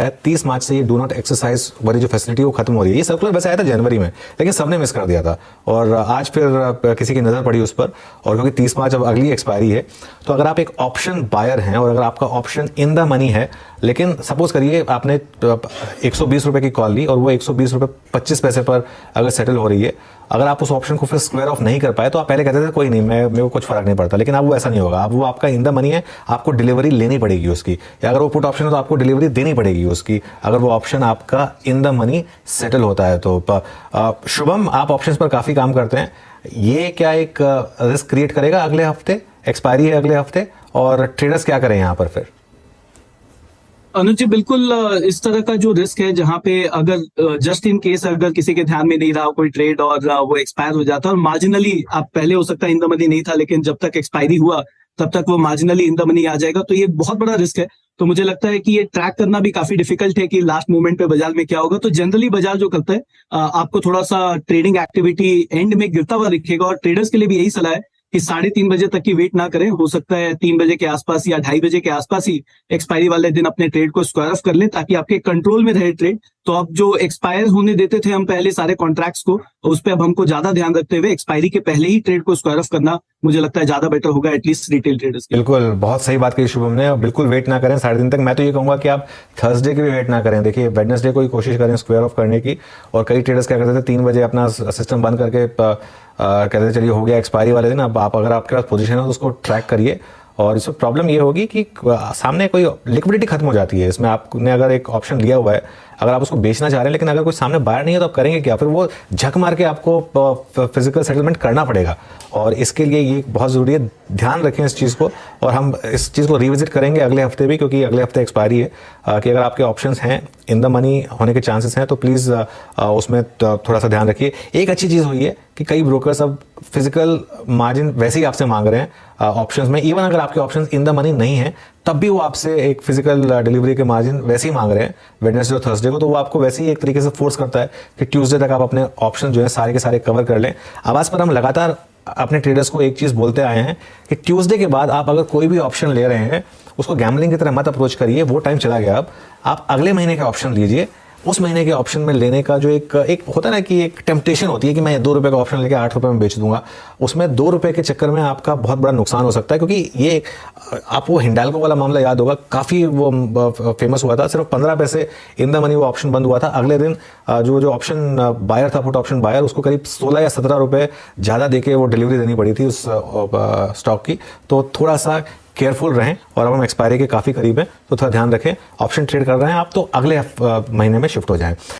30 मार्च से ये do not exercise वाली जो फैसिलिटी वो खत्म हो रही है। ये सर्कुलर वैसे आया था जनवरी में, लेकिन सबने मिस कर दिया था और आज फिर किसी की नजर पड़ी उस पर, और क्योंकि 30 मार्च अब अगली एक्सपायरी है, तो अगर आप एक ऑप्शन बायर हैं और अगर आपका ऑप्शन इन द मनी है, लेकिन सपोज करिए आपने 120 रुपए की कॉल ली और वो 120 रुपए 25 पैसे पर अगर सेटल हो रही है, अगर आप उस ऑप्शन को फिर स्क्वायर ऑफ नहीं कर पाए तो आप पहले कहते थे कोई नहीं, मेरे को कुछ फर्क नहीं पड़ता, लेकिन अब वो ऐसा नहीं होगा। अब वो आपका इन द मनी है, आपको डिलीवरी लेनी पड़ेगी उसकी, या अगर वो पुट ऑप्शन है तो आपको डिलीवरी देनी पड़ेगी उसकी, अगर वो ऑप्शन आपका इन द मनी सेटल होता है तो। शुभम, आप ऑप्शंस पर काफी काम करते हैं, ये क्या एक रिस्क क्रिएट करेगा? अगले हफ्ते एक्सपायरी है, अगले हफ्ते, और ट्रेडर्स क्या करें यहाँ पर फिर? अनुज जी, बिल्कुल इस तरह का जो रिस्क है, जहां पे अगर जस्ट इन केस अगर किसी के ध्यान में नहीं रहा कोई ट्रेड और वो एक्सपायर हो जाता है, और मार्जिनली आप पहले हो सकता है इन द मनी नहीं था, लेकिन जब तक एक्सपायरी हुआ तब तक वो मार्जिनली इन द मनी आ जाएगा, तो ये बहुत बड़ा रिस्क है। तो मुझे लगता है कि ये ट्रैक करना भी काफी डिफिकल्ट है कि लास्ट मोमेंट पे बाजार में क्या होगा। तो जनरली बाजार जो करता है, आपको थोड़ा सा ट्रेडिंग एक्टिविटी एंड में गिरता हुआ दिखेगा, और ट्रेडर्स के लिए भी यही सलाह है कि 3:30 बजे तक की वेट ना करें। हो सकता है 3 बजे के आसपास या 2:30 बजे के आसपास ही एक्सपायरी वाले दिन अपने ट्रेड को स्क्वायर ऑफ कर लें, ताकि आपके कंट्रोल में रहे ट्रेड। तो अब जो एक्सपायर होने देते थे हम पहले सारे कॉन्ट्रैक्ट्स को, उस पर अब हमको ज्यादा ध्यान रखते हुए एक्सपायरी के पहले ही ट्रेड को स्क्वायर ऑफ करना मुझे लगता है ज्यादा बेटर होगा, एटलीस्ट रिटेल ट्रेडर्स के। बिल्कुल, बहुत सही बात कही शुभम ने। बिल्कुल वेट ना करें 3:30 तक। मैं तो ये कहूंगा कि आप थर्सडे की भी वेट ना करें। देखिए, वेडनेसडे को ही कोशिश करें स्क्वायर ऑफ करने की, और कई ट्रेडर्स क्या करते थे 3 बजे अपना सिस्टम बंद करके कहते थे चलिए हो गया एक्सपायरी वाले दिन। अब आप अगर आपके पास पोजीशन है तो उसको ट्रैक करिए, और इसमें प्रॉब्लम ये होगी कि सामने कोई लिक्विडिटी खत्म हो जाती है। इसमें आपने अगर एक ऑप्शन लिया हुआ है, अगर आप उसको बेचना चाह रहे हैं, लेकिन अगर कोई सामने बायर नहीं है तो आप करेंगे क्या? फिर वो झक मार के आपको फिजिकल सेटलमेंट करना पड़ेगा, और इसके लिए ये बहुत ज़रूरी है। ध्यान रखें इस चीज़ को, और हम इस चीज़ को रिविजिट करेंगे अगले हफ्ते भी, क्योंकि अगले हफ्ते एक्सपायरी है। कि अगर आपके ऑप्शंस हैं इन द मनी होने के चांसेस हैं तो प्लीज़ उसमें थोड़ा सा ध्यान रखिए। एक अच्छी चीज़ हुई है कि कई ब्रोकर्स अब फिजिकल मार्जिन वैसे ही आपसे मांग रहे हैं ऑप्शंस में। इवन अगर आपके ऑप्शंस इन द मनी नहीं है तब भी वो आपसे एक फिजिकल डिलीवरी के मार्जिन वैसे ही मांग रहे हैं वेडनेसडे और थर्सडे को। तो वो आपको वैसे ही एक तरीके से फोर्स करता है कि ट्यूसडे तक आप अपने ऑप्शन जो है सारे के सारे कवर कर लें। आवाज़ पर हम लगातार अपने ट्रेडर्स को एक चीज़ बोलते आए हैं कि ट्यूसडे के बाद आप अगर कोई भी ऑप्शन ले रहे हैं उसको गैम्बलिंग की तरह मत अप्रोच करिए। वो टाइम चला गया। अब आप अगले महीने के ऑप्शन लीजिए। उस महीने के ऑप्शन में लेने का जो एक होता है ना कि एक टेम्पटेशन होती है कि मैं 2 रुपए का ऑप्शन लेके 8 रुपए में बेच दूंगा, उसमें 2 रुपए के चक्कर में आपका बहुत बड़ा नुकसान हो सकता है। क्योंकि ये आपको हिंडाल्को वाला मामला याद होगा, काफ़ी वो फेमस हुआ था। सिर्फ 15 पैसे इन द मनी वो ऑप्शन बंद हुआ था। अगले दिन जो ऑप्शन बायर था, पुट ऑप्शन बायर, उसको करीब 16 या 17 रुपए ज़्यादा देके वो डिलीवरी देनी पड़ी थी उस स्टॉक की। तो थोड़ा सा केयरफुल रहें, और अब हम एक्सपायरी के काफ़ी करीब हैं तो थोड़ा ध्यान रखें। ऑप्शन ट्रेड कर रहे हैं आप तो अगले महीने में शिफ्ट हो जाएं।